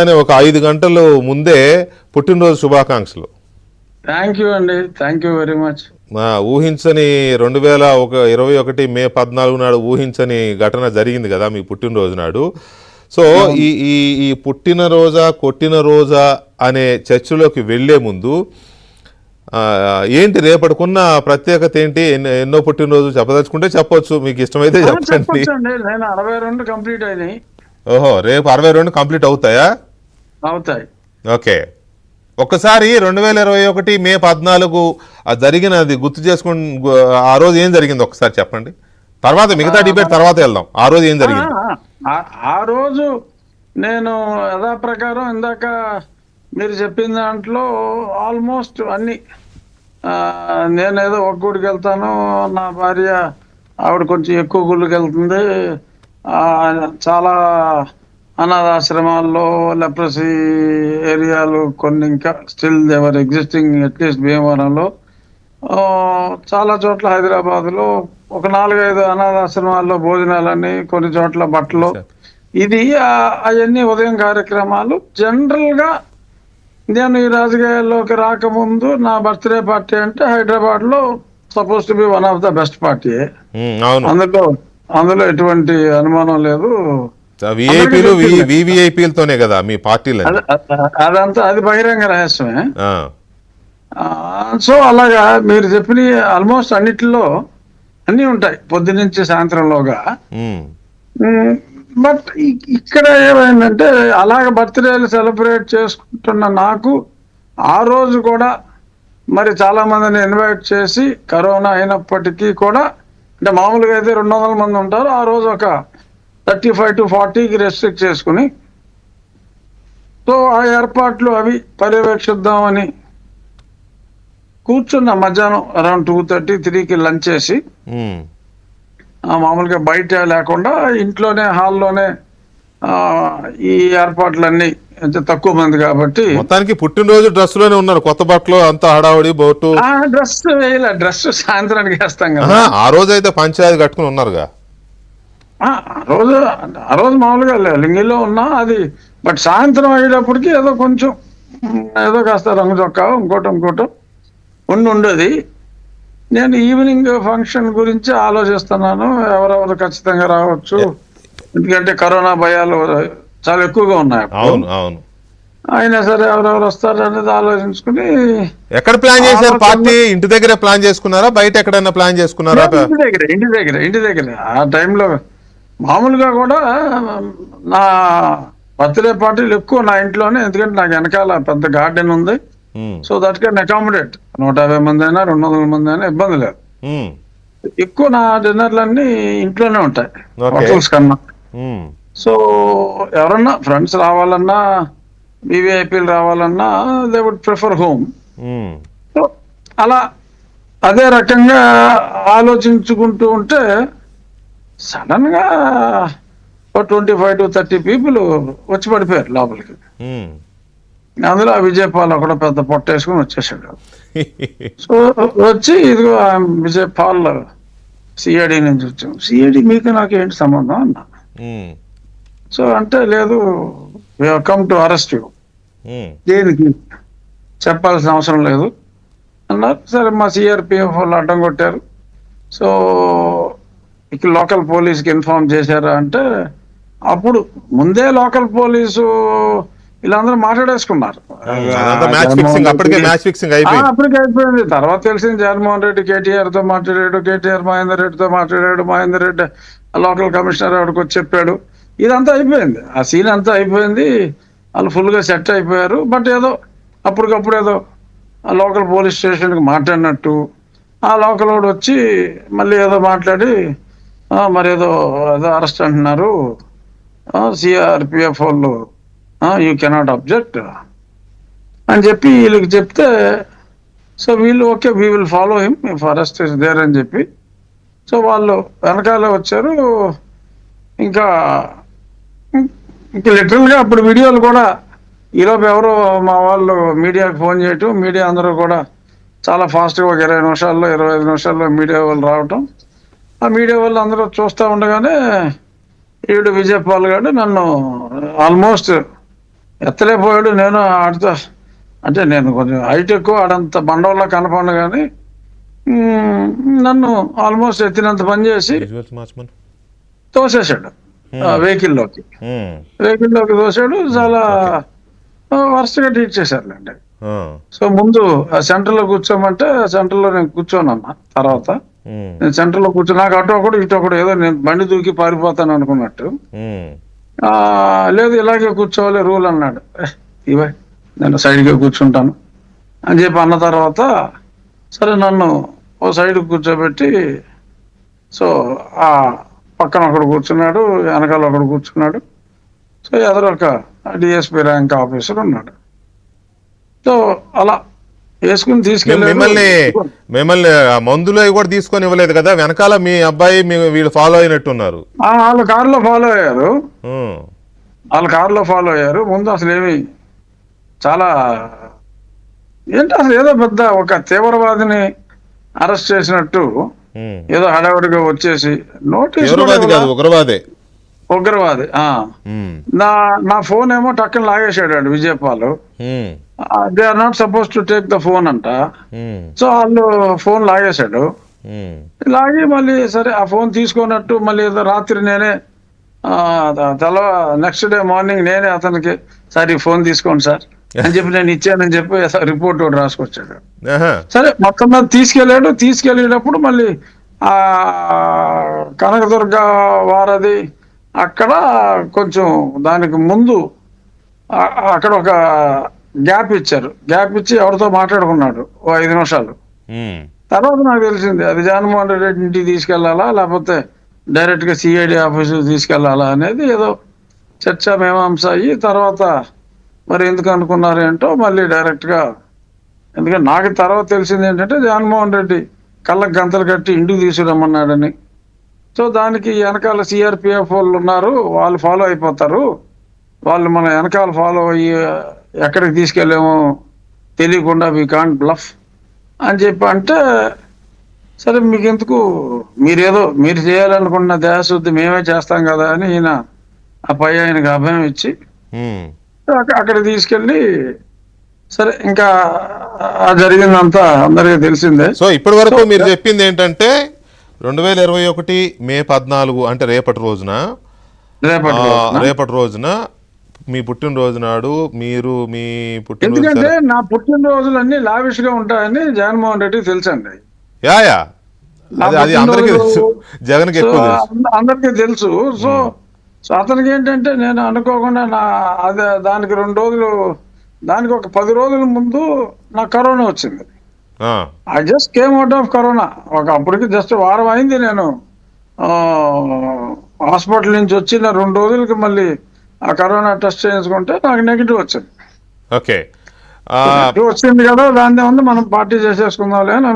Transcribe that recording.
అని ఒక 5 గంటలు ముందే పుట్టినరోజు శుభాకాంక్షలు. థ్యాంక్ యూ అండి, థ్యాంక్ యూ వెరీ మచ్. ఊహించని 2021 మే 14 నాడు ఊహించని ఘటన జరిగింది కదా మీ పుట్టినరోజు నాడు. సో ఈ ఈ ఈ పుట్టినరోజా కొట్టిన రోజా అనే చర్చలోకి వెళ్లే ముందు ఏంటి రేపటికున్న ప్రత్యేకత ఏంటి? ఎన్నో పుట్టినరోజు చెప్పదలుచుకుంటే చెప్పొచ్చు, మీకు ఇష్టమైతే చెప్పండి. నేను 62 కంప్లీట్ అయినాయి. ఓహో, రేపు 62 కంప్లీట్ అవుతాయా? అవుతాయి. ఓకే, ఒక్కసారి 2021 మే 14 జరిగినది గుర్తు చేసుకుని ఆ రోజు ఏం జరిగింది ఒకసారి చెప్పండి. తర్వాత మిగతా డిబేట్ తర్వాత వెళ్దాం. ఆ రోజు ఏం జరిగింది? ఆ రోజు నేను యథాప్రకారం ఇందాక మీరు చెప్పిన దాంట్లో ఆల్మోస్ట్ అన్ని, నేనేదో ఒక గుడికి వెళ్తాను, నా భార్య ఆవిడ కొంచెం ఎక్కువ గుళ్ళకి వెళ్తుంది, చాలా అనాథాశ్రమాల్లో లెప్రసీ ఏరియాలు కొన్ని ఇంకా స్టిల్ దేవర్ ఎగ్జిస్టింగ్, అట్లీస్ట్ భీమవరంలో, చాలా చోట్ల హైదరాబాద్లో ఒక 4-5 అనాథాశ్రమాల్లో భోజనాలని, కొన్ని చోట్ల బట్టలు, ఇది అవన్నీ ఉదయం కార్యక్రమాలు. జనరల్గా నేను ఈ రాజకీయాల్లోకి రాకముందు నా బర్త్డే పార్టీ అంటే హైదరాబాద్లో suppose to be one of the best party. అందులో ఎటువంటి అనుమానం లేదు. కదా మీ పార్టీలో అదంతా అది బహిరంగ రహస్యమే. సో అలాగా మీరు చెప్పిన ఆల్మోస్ట్ అన్నిటిలో అన్నీ ఉంటాయి పొద్దునుంచి సాయంత్రంలోగా. బట్ ఇక్కడ ఏమైందంటే అలాగ బర్త్డేలు సెలబ్రేట్ చేసుకుంటున్న నాకు ఆ రోజు కూడా మరి చాలా మందిని ఇన్వైట్ చేసి, కరోనా అయినప్పటికీ కూడా, అంటే మామూలుగా అయితే 200 మంది ఉంటారు, ఆ రోజు ఒక 35 to 40కి రెస్ట్రిక్ట్ చేసుకుని, సో ఆ ఏర్పాట్లు అవి పర్యవేక్షిద్దామని కూర్చున్న మధ్యాహ్నం అరౌండ్ 2:30-3కి లంచ్ చేసి, మామూలుగా బయట లేకుండా ఇంట్లోనే హాల్లోనే ఈ ఏర్పాట్లన్నీ, తక్కువ మంది కాబట్టి. మొత్తానికి పుట్టినరోజు డ్రెస్ లోనే ఉన్నారు, కొత్త బట్టలు అంతా హడావుడి బోటు. డ్రెస్ వేయలే, డ్రెస్ సాయంత్రానికి వేస్తాం కదా. ఆ రోజు అయితే పంచాయతీ కట్టుకుని ఉన్నారుగా. ఆ రోజు మామూలుగా లింగిలో ఉన్నా అది, బట్ సాయంత్రం అయ్యేటప్పటికి ఏదో కొంచెం ఏదో కాస్త రంగు చొక్కా ఇంకోటం ఉండేది. నేను ఈవినింగ్ ఫంక్షన్ గురించి ఆలోచిస్తున్నాను, ఎవరెవరు ఖచ్చితంగా రావచ్చు, ఎందుకంటే కరోనా భయాలు చాలా ఎక్కువగా ఉన్నాయి. అవును. అయినా సరే ఎవరెవరు వస్తారు అనేది ఆలోచించుకుని. ఎక్కడ ప్లాన్ చేశారు పార్టీ? ఇంటి దగ్గర ప్లాన్ చేసుకున్నారా, బయట ఎక్కడైనా ప్లాన్ చేసుకున్నారా? ఇంటి దగ్గర. ఆ టైంలో మామూలుగా కూడా నా బర్త్డే పార్టీలు ఎక్కువ నా ఇంట్లోనే, ఎందుకంటే నాకు వెనకాల పెద్ద గార్డెన్ ఉంది. సో దట్ కెన్ అకామిడేట్ 150 మంది అయినా 200 మంది అయినా ఇబ్బంది లేదు. ఎక్కువ నా డిన్నర్లన్నీ ఇంట్లోనే ఉంటాయి హోటల్స్ కన్నా. సో ఎవరన్నా ఫ్రెండ్స్ రావాలన్నా, వివిఐపీలు రావాలన్నా, they would prefer home. So అలా అదే రకంగా ఆలోచించుకుంటూ ఉంటే సడన్ గా 25 to 30 పీపుల్ వచ్చి పడిపోయారు లోపలికి. అందులో విజయపాల్ ఒకడు పెద్ద పొట్టేసుకుని వచ్చేసాడు. సో వచ్చి ఇదిగో విజయపాల్ సిఐడి నుంచి వచ్చాం. సిఐడి మీకు నాకు ఏంటి సంబంధం అన్నా. సో అంటే లేదు, కమ్ టు అరెస్ట్ యూ. దేనికి చెప్పాల్సిన అవసరం లేదు అన్నారు. సరే, మా సిఆర్పిఎఫ్ వాళ్ళు అడ్డం కొట్టారు. సో ఇక లోకల్ పోలీస్కి ఇన్ఫార్మ్ చేశారా అంటే, అప్పుడు ముందే లోకల్ పోలీసు వీళ్ళందరూ మాట్లాడేసుకున్నారు. అప్పటికే అయిపోయింది. తర్వాత తెలిసింది జగన్మోహన్ రెడ్డి కేటీఆర్తో మాట్లాడాడు, కేటీఆర్ మహేందర్ రెడ్డితో మాట్లాడాడు, మహేందర్ రెడ్డి లోకల్ కమిషనర్ ఆవిడకి వచ్చి చెప్పాడు. ఇదంతా అయిపోయింది, ఆ సీన్ అంతా అయిపోయింది. వాళ్ళు ఫుల్గా సెట్ అయిపోయారు. బట్ ఏదో అప్పటికప్పుడు ఏదో లోకల్ పోలీస్ స్టేషన్కి మాట్లాడినట్టు ఆ లోకల్ వాడు వచ్చి మళ్ళీ ఏదో మాట్లాడి, మరేదో అరెస్ట్ అంటున్నారు, సిఆర్పిఎఫ్ వాళ్ళు, యూ కెనాట్ అబ్జెక్ట్ అని చెప్పి వీళ్ళకి చెప్తే, సో వీళ్ళు okay we will follow him if arrest is there అని చెప్పి, సో వాళ్ళు వెనకాలే వచ్చారు. ఇంకా లిటరల్గా అప్పుడు వీడియోలు కూడా ఈలోపు ఎవరో మా వాళ్ళు మీడియాకి ఫోన్ చేయటం, మీడియా అందరూ కూడా చాలా ఫాస్ట్గా ఒక 20 నిమిషాల్లో 25 నిమిషాల్లో మీడియా వాళ్ళు రావటం. ఆ మీడియా వాళ్ళు అందరూ చూస్తూ ఉండగానే ఈవిడ విజయపాల్ గారు నన్ను ఆల్మోస్ట్ ఎత్తలేకపోయాడు. నేను ఆడితో అంటే నేను కొంచెం హైట్ ఎక్కువ, ఆడంత బండవల్ల కనపడను కానీ నన్ను ఆల్మోస్ట్ ఎత్తినంత పని చేసి విజువల్స్ మార్చమను. తోసేశాడు వెహికల్లోకి తోసాడు. చాలా వరుసగా ట్రీట్ చేశారులేండి. సో ముందు సెంటర్లో కూర్చోమంటే సెంటర్లో నేను కూర్చోనన్నా. తర్వాత నేను సెంటర్లో కూర్చో, నాకు అటు ఒకడు ఇటు ఒకడు, ఏదో నేను బండి దూకి పారిపోతాను అనుకున్నట్టు. లేదు ఇలాగే కూర్చోవాలి రూల్ అన్నాడు. ఇవే నేను సైడ్గా కూర్చుంటాను అని చెప్పి అన్న తర్వాత సరే నన్ను ఓ సైడ్ కూర్చోబెట్టి, సో ఆ పక్కన ఒకడు కూర్చున్నాడు, వెనకాల ఒకడు కూర్చున్నాడు. సో ఎదురొక డిఎస్పీ ర్యాంక్ ఆఫీసర్ ఉన్నాడు. సో అలా వేసుకుని మిమ్మల్ని మందులు అవి కూడా తీసుకొని ఇవ్వలేదు కదా? వెనకాల మీ అబ్బాయి వీళ్ళు ఫాలో అయినట్టున్నారు. వాళ్ళ కారులో ఫాలో అయ్యారు. ముందు అసలు ఏమి చాలా ఏంటి అసలు ఏదో పెద్ద ఒక తీవ్రవాదిని అరెస్ట్ చేసినట్టు ఏదో హడావుడిగా వచ్చేసి నోటీస్, ఉగ్రవాది నా ఫోన్ ఏమో టక్కన లాగేసాడు Vijaypal. They are not suppose to take the phone అంట. సో వాళ్ళు ఫోన్ లాగేశాడు. లాగి మళ్ళీ సరే ఆ ఫోన్ తీసుకున్నట్టు మళ్ళీ రాత్రి నేనే నెక్స్ట్ డే మార్నింగ్ నేనే అతనికి సార్ ఈ ఫోన్ తీసుకోండి సార్ అని చెప్పి నేను ఇచ్చానని చెప్పి రిపోర్ట్ ఒకటి రాసుకొచ్చాడు. సరే మొత్తం మీద తీసుకెళ్ళేటప్పుడు మళ్ళీ ఆ కనకదుర్గ వారధి అక్కడ కొంచెం దానికి ముందు అక్కడ ఒక గ్యాప్ ఇచ్చారు. గ్యాప్ ఇచ్చి ఎవరితో మాట్లాడుకున్నాడు ఓ 5 నిమిషాలు. తర్వాత నాకు తెలిసింది అది జగన్మోహన్ రెడ్డి ఇంటికి తీసుకెళ్లాలా లేకపోతే డైరెక్ట్ గా సిఐడి ఆఫీసు తీసుకెళ్లాలా అనేది ఏదో చర్చ మీమాంస అయ్యి తర్వాత మరి ఎందుకు అనుకున్నారు ఏంటో మళ్ళీ డైరెక్ట్ గా, ఎందుకంటే నాకు తర్వాత తెలిసింది ఏంటంటే జగన్మోహన్ రెడ్డి కళ్ళకు గంతలు కట్టి ఇంటికి తీసుకురమ్మన్నాడని. సో దానికి వెనకాల సిఆర్పిఎఫ్ వాళ్ళు ఉన్నారు, వాళ్ళు ఫాలో అయిపోతారు, వాళ్ళు మన వెనకాల ఫాలో అయ్యి ఎక్కడికి తీసుకెళ్ళామో తెలియకుండా వీ కాంట్ బ్లఫ్ అని చెప్పి అంటే, సరే మీకు ఎందుకు, మీరు చేయాలనుకున్న దేశశుద్ధి మేమే చేస్తాం కదా అని ఈయన ఆ పై ఆయనకు అభయం ఇచ్చి అక్కడ తీసుకెళ్ళి సరే ఇంకా జరిగిందంతా అందరికీ తెలిసిందే. సో ఇప్పటి వరకు మీరు చెప్పింది ఏంటంటే 2021 మే 14 అంటే రేపటి రోజున మీ పుట్టినరోజు నాడు మీరు మీ పుట్టినరోజు, ఎందుకంటే నా పుట్టినరోజులన్నీ లావిష్ గా ఉంటాయని జగన్మోహన్ రెడ్డికి తెలుసండి. అది అందరికీ తెలుసు, జగన్కి ఎక్కువ తెలుసు, అందరికీ తెలుసు. సో అతనికి ఏంటంటే నేను అనుకోకుండా దానికి 2 రోజులు, దానికి ఒక 10 రోజుల ముందు నాకు కరోనా వచ్చింది. I just came out of corona. అప్పటికి జస్ట్ వారం అయింది నేను హాస్పిటల్ నుంచి వచ్చిన 2 రోజులకి మళ్ళీ ఆ కరోనా టెస్ట్ చేయించుకుంటే నాకు నెగిటివ్ వచ్చింది. ఓకే వచ్చింది కదా, దాన్ని ఉంది మనం పార్టీ చేసేసుకుందాంలే అని